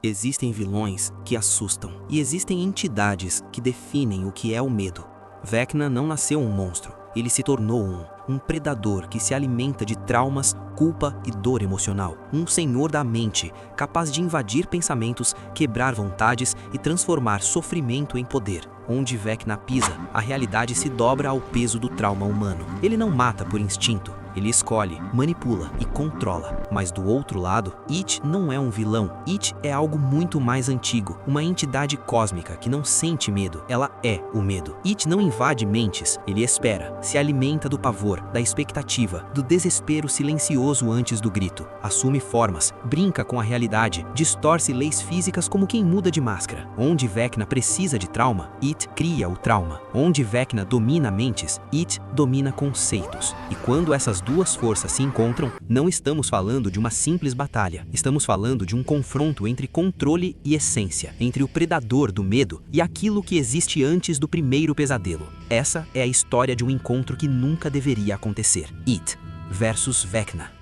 Existem vilões que assustam, e existem entidades que definem o que é o medo. Vecna não nasceu um monstro, ele se tornou um predador que se alimenta de traumas, culpa e dor emocional. Um senhor da mente, capaz de invadir pensamentos, quebrar vontades e transformar sofrimento em poder. Onde Vecna pisa, a realidade se dobra ao peso do trauma humano. Ele não mata por instinto, ele escolhe, manipula e controla. Mas do outro lado, It não é um vilão. It é algo muito mais antigo, uma entidade cósmica que não sente medo, ela é o medo. It não invade mentes, ele espera, se alimenta do pavor, da expectativa, do desespero silencioso antes do grito. Assume formas, brinca com a realidade, distorce leis físicas como quem muda de máscara. Onde Vecna precisa de trauma, It cria o trauma. Onde Vecna domina mentes, It domina conceitos. E quando essas duas forças se encontram, não estamos falando de uma simples batalha. Estamos falando de um confronto entre controle e essência, entre o predador do medo e aquilo que existe antes do primeiro pesadelo. Essa é a história de um encontro que nunca deveria acontecer. It versus Vecna.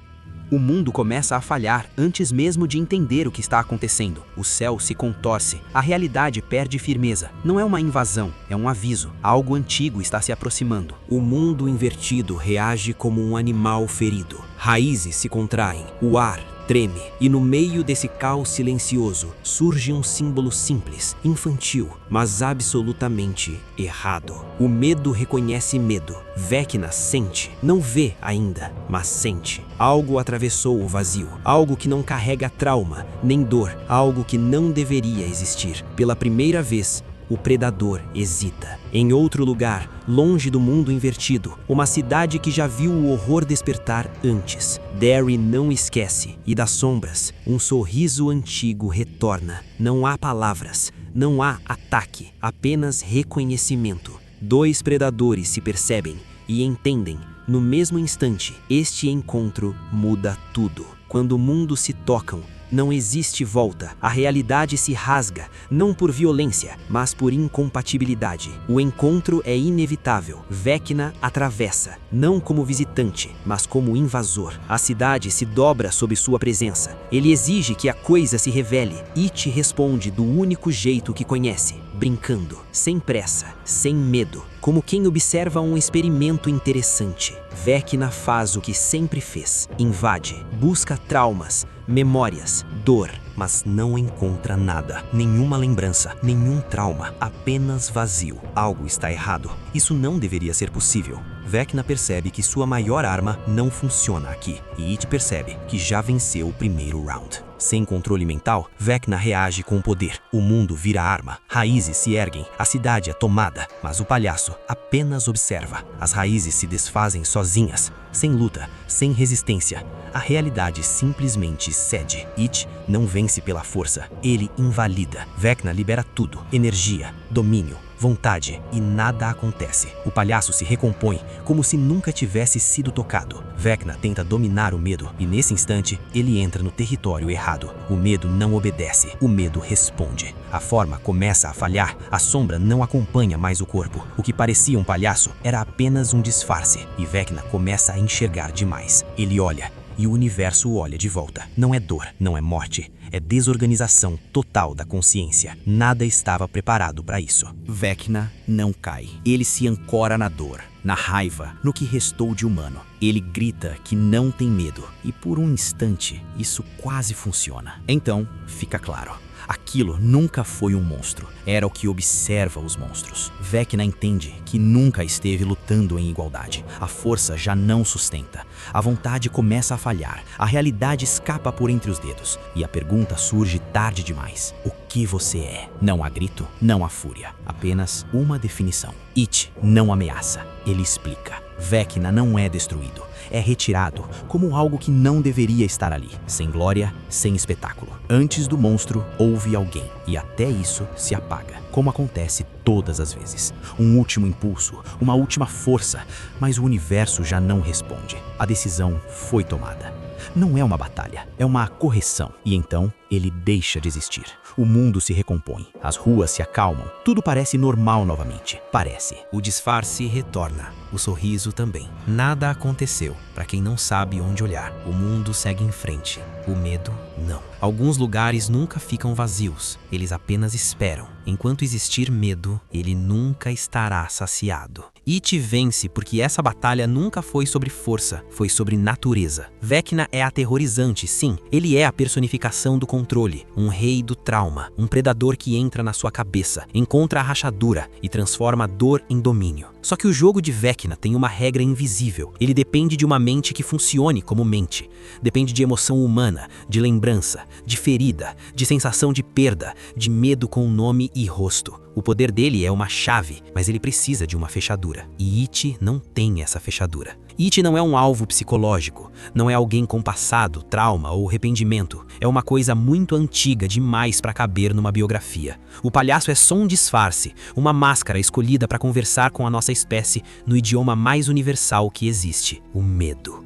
O mundo começa a falhar antes mesmo de entender o que está acontecendo. O céu se contorce, a realidade perde firmeza. Não é uma invasão, é um aviso. Algo antigo está se aproximando. O mundo invertido reage como um animal ferido. Raízes se contraem, o ar treme, e no meio desse caos silencioso surge um símbolo simples, infantil, mas absolutamente errado. O medo reconhece medo. Vecna sente, não vê ainda, mas sente. Algo atravessou o vazio, algo que não carrega trauma, nem dor, algo que não deveria existir. Pela primeira vez, o predador hesita. Em outro lugar, longe do mundo invertido, uma cidade que já viu o horror despertar antes. Derry não esquece, e das sombras, um sorriso antigo retorna. Não há palavras, não há ataque, apenas reconhecimento. Dois predadores se percebem e entendem. No mesmo instante, este encontro muda tudo. Quando mundos se tocam, não existe volta. A realidade se rasga, não por violência, mas por incompatibilidade. O encontro é inevitável. Vecna atravessa, não como visitante, mas como invasor. A cidade se dobra sob sua presença. Ele exige que a coisa se revele. It responde do único jeito que conhece, brincando, sem pressa, sem medo, como quem observa um experimento interessante. Vecna faz o que sempre fez, invade, busca traumas, memórias, dor, mas não encontra nada, nenhuma lembrança, nenhum trauma, apenas vazio. Algo está errado. Isso não deveria ser possível. Vecna percebe que sua maior arma não funciona aqui, e It percebe que já venceu o primeiro round. Sem controle mental, Vecna reage com poder. O mundo vira arma, raízes se erguem, a cidade é tomada, mas o palhaço apenas observa. As raízes se desfazem sozinhas, sem luta, sem resistência. A realidade simplesmente cede. It não vence pela força, ele invalida. Vecna libera tudo, energia, domínio, vontade, e nada acontece. O palhaço se recompõe, como se nunca tivesse sido tocado. Vecna tenta dominar o medo, e nesse instante, ele entra no território errado. O medo não obedece, o medo responde. A forma começa a falhar, a sombra não acompanha mais o corpo. O que parecia um palhaço era apenas um disfarce, e Vecna começa a enxergar demais. Ele olha, e o universo olha de volta. Não é dor, não é morte, é desorganização total da consciência. Nada estava preparado para isso. Vecna não cai. Ele se ancora na dor, na raiva, no que restou de humano. Ele grita que não tem medo, e por um instante, isso quase funciona. Então, fica claro. Aquilo nunca foi um monstro, era o que observa os monstros. Vecna entende que nunca esteve lutando em igualdade. A força já não sustenta. A vontade começa a falhar. A realidade escapa por entre os dedos. E a pergunta surge tarde demais. O que você é? Não há grito, não há fúria. Apenas uma definição. It não ameaça, ele explica. Vecna não é destruído, é retirado como algo que não deveria estar ali, sem glória, sem espetáculo. Antes do monstro, houve alguém, e até isso se apaga, como acontece todas as vezes. Um último impulso, uma última força, mas o universo já não responde. A decisão foi tomada. Não é uma batalha, é uma correção. E então, ele deixa de existir. O mundo se recompõe, as ruas se acalmam, tudo parece normal novamente. Parece. O disfarce retorna, o sorriso também. Nada aconteceu para quem não sabe onde olhar. O mundo segue em frente, o medo Não. Alguns lugares nunca ficam vazios, eles apenas esperam. Enquanto existir medo, ele nunca estará saciado. It vence porque essa batalha nunca foi sobre força, foi sobre natureza. Vecna é aterrorizante, sim. Ele é a personificação do controle, um rei do trauma, um predador que entra na sua cabeça, encontra a rachadura e transforma a dor em domínio. Só que o jogo de Vecna tem uma regra invisível. Ele depende de uma mente que funcione como mente. Depende de emoção humana, de lembrança, de ferida, de sensação de perda, de medo com nome e rosto. O poder dele é uma chave, mas ele precisa de uma fechadura. E It não tem essa fechadura. It não é um alvo psicológico, não é alguém com passado, trauma ou arrependimento. É uma coisa muito antiga demais para caber numa biografia. O palhaço é só um disfarce, uma máscara escolhida para conversar com a nossa espécie no idioma mais universal que existe, o medo.